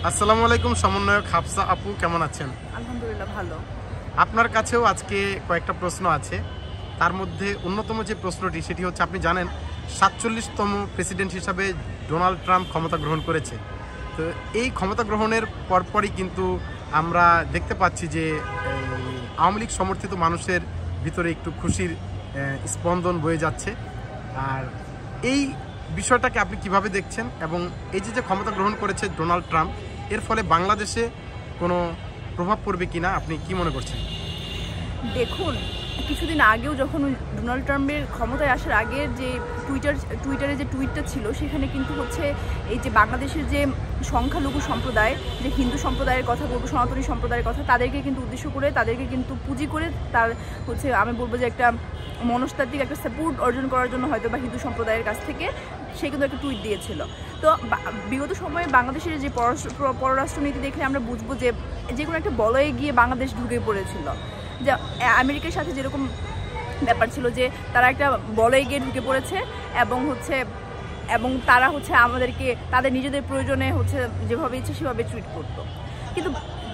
আসসালামু আলাইকুম সমন্বয়ক হাফসা আপু, কেমন আছেন? আলহামদুলিল্লাহ ভালো। আপনার কাছেও আজকে কয়েকটা প্রশ্ন আছে। তার মধ্যে অন্যতম যে প্রশ্নটি সেটি হচ্ছে, আপনি জানেন ৪৭তম প্রেসিডেন্ট হিসাবে ডোনাল্ড ট্রাম্প ক্ষমতা গ্রহণ করেছে। তো এই ক্ষমতা গ্রহণের পরপরই কিন্তু আমরা দেখতে পাচ্ছি যে আওয়ামী লীগ সমর্থিত মানুষের ভিতরে একটু খুশির স্পন্দন বয়ে যাচ্ছে। আর এই বিষয়টাকে আপনি কিভাবে দেখছেন, এবং এই যে ক্ষমতা গ্রহণ করেছে ডোনাল্ড ট্রাম্প, এর ফলে বাংলাদেশে কোনো প্রভাব পড়বে কিনা আপনি কি মনে করছেন? দেখুন, কিছুদিন আগেও যখন ডোনাল্ড ট্রাম্পের ক্ষমতায় আসার আগের যে টুইটারে যে টুইটটা ছিল, সেখানে কিন্তু হচ্ছে এই যে বাংলাদেশের যে সংখ্যালঘু সম্প্রদায়, যে হিন্দু সম্প্রদায়ের কথা বলবো, সনাতনী সম্প্রদায়ের কথা, তাদেরকে কিন্তু উদ্দেশ্য করে, তাদেরকে কিন্তু পুঁজি করে তার হচ্ছে আমি বলবো যে একটা মনস্তাত্ত্বিক একটা সাপোর্ট অর্জন করার জন্য হয়তো বা হিন্দু সম্প্রদায়ের কাছ থেকে সে কিন্তু একটা টুইট দিয়েছিল। তো বিগত সময়ে বাংলাদেশের যে পররাষ্ট্রনীতি দেখলে আমরা বুঝবো যে কোনো একটা বলয়ে গিয়ে বাংলাদেশ ঢুকে পড়েছিল। যে আমেরিকার সাথে যেরকম ব্যাপার ছিল যে তারা একটা বলয়ে গিয়ে ঢুকে পড়েছে, এবং তারা হচ্ছে আমাদেরকে তাদের নিজেদের প্রয়োজনে হচ্ছে যেভাবে ইচ্ছে সেভাবে ট্রিট করতো। কিন্তু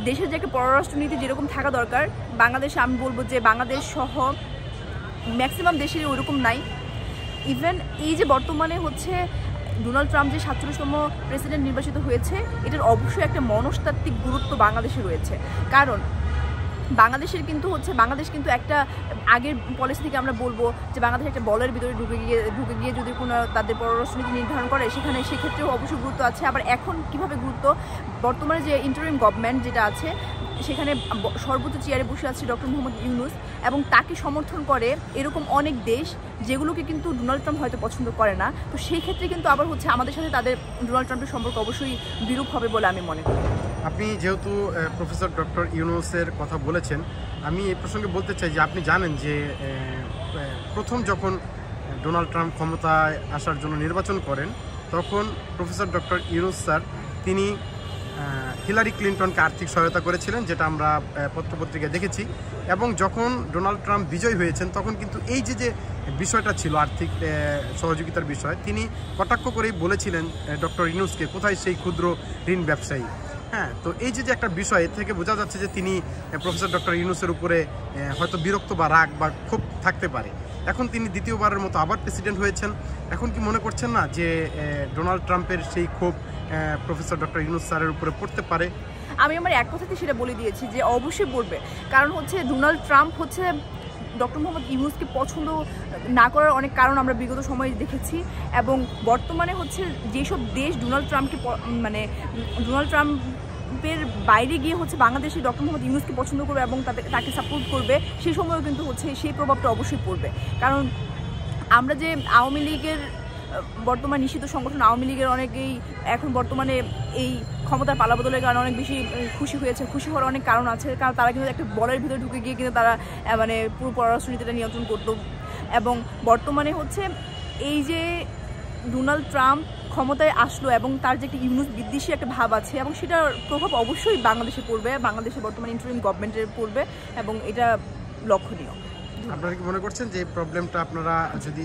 দেশের যে একটা পররাষ্ট্রনীতি যেরকম থাকা দরকার, বাংলাদেশে আমি বলবো যে বাংলাদেশ সহ ম্যাক্সিমাম দেশের ওইরকম নাই। ইভেন এই যে বর্তমানে হচ্ছে ডোনাল্ড ট্রাম্প যে ৪৭তম প্রেসিডেন্ট নির্বাচিত হয়েছে, এটার অবশ্যই একটা মনস্তাত্ত্বিক গুরুত্ব বাংলাদেশে রয়েছে। কারণ বাংলাদেশ কিন্তু একটা আগের পলিসি থেকে আমরা বলবো যে বাংলাদেশ একটা বলের ভিতরে ঢুকে গিয়ে যদি কোনো তাদের পররাষ্ট্রনীতি নির্ধারণ করে, সেক্ষেত্রেও অবশ্যই গুরুত্ব আছে। আবার এখন কিভাবে গুরুত্ব, বর্তমানে যে ইন্টারিম গভর্নমেন্ট যেটা আছে, সেখানে সর্বোচ্চ চেয়ারে বসে আছে ডক্টর মোহাম্মদ ইউনূস, এবং তাকে সমর্থন করে এরকম অনেক দেশ যেগুলোকে কিন্তু ডোনাল্ড ট্রাম্প হয়তো পছন্দ করে না। তো সেই ক্ষেত্রে কিন্তু আবার হচ্ছে আমাদের সাথে তাদের ডোনাল্ড ট্রাম্পের সম্পর্ক অবশ্যই বিরূপ হবে বলে আমি মনে করি। আপনি যেহেতু প্রফেসর ডক্টর ইউনূসের কথা বলেছেন, আমি এই প্রসঙ্গে বলতে চাই যে আপনি জানেন যে প্রথম যখন ডোনাল্ড ট্রাম্প ক্ষমতায় আসার জন্য নির্বাচন করেন, তখন প্রফেসর ডক্টর ইউনূস স্যার তিনি হিলারি ক্লিনটনকে আর্থিক সহায়তা করেছিলেন, যেটা আমরা পত্রপত্রিকায় দেখেছি। এবং যখন ডোনাল্ড ট্রাম্প বিজয়ী হয়েছেন, তখন কিন্তু এই যে বিষয়টা ছিল আর্থিক সহযোগিতার বিষয়, তিনি কটাক্ষ করেই বলেছিলেন ডক্টর ইউনূসকে, কোথায় সেই ক্ষুদ্র ঋণ ব্যবসায়ী। হ্যাঁ, তো এই যে একটা বিষয়, এর থেকে বোঝা যাচ্ছে যে তিনি প্রফেসর ডক্টর ইউনূসের উপরে হয়তো বিরক্ত বা রাগ বা ক্ষোভ থাকতে পারে। এখন তিনি দ্বিতীয়বারের মতো আবার প্রেসিডেন্ট হয়েছেন। এখন কি মনে করছেন না যে ডোনাল্ড ট্রাম্পের সেই ক্ষোভ প্রফেসর ডক্টর ইউনূস স্যারের উপরে পড়তে পারে? আমি আমার এক কথাতে সেটা বলে দিয়েছি যে অবশ্যই পড়বে। কারণ হচ্ছে ডোনাল্ড ট্রাম্প হচ্ছে ডক্টর মোহাম্মদ ইউনূসকে পছন্দ না করার অনেক কারণ আমরা বিগত সময়ে দেখেছি। এবং বর্তমানে হচ্ছে যেসব দেশ ডোনাল্ড ট্রাম্পের বাইরে গিয়ে হচ্ছে বাংলাদেশে ডক্টর মোহাম্মদ ইউনূসকে পছন্দ করবে এবং তাকে সাপোর্ট করবে, সেই সময়ও কিন্তু হচ্ছে সেই প্রভাবটা অবশ্যই পড়বে। কারণ আমরা যে আওয়ামী লীগের বর্তমান নিষিদ্ধ সংগঠন আওয়ামী লীগের অনেকেই এখন বর্তমানে এই ক্ষমতার পালাবদলের কারণে অনেক বেশি খুশি হওয়ার অনেক কারণ আছে। কারণ তারা কিন্তু একটা বলের ভিতরে ঢুকে গিয়ে কিন্তু তারা পুরো পররাষ্ট্রনীতিটা নিয়ন্ত্রণ করতো। এবং বর্তমানে হচ্ছে এই যে ডোনাল্ড ট্রাম্প ক্ষমতায় আসলো এবং তার যে একটা ইউনূস বিদ্বেষী একটা ভাব আছে, এবং সেটার প্রভাব অবশ্যই বাংলাদেশে পড়বে, বাংলাদেশে বর্তমানে ইন্টারিম গভর্নমেন্টের পড়বে, এবং এটা লক্ষণীয়। আপনারা কি মনে করছেন যে এই প্রবলেমটা আপনারা যদি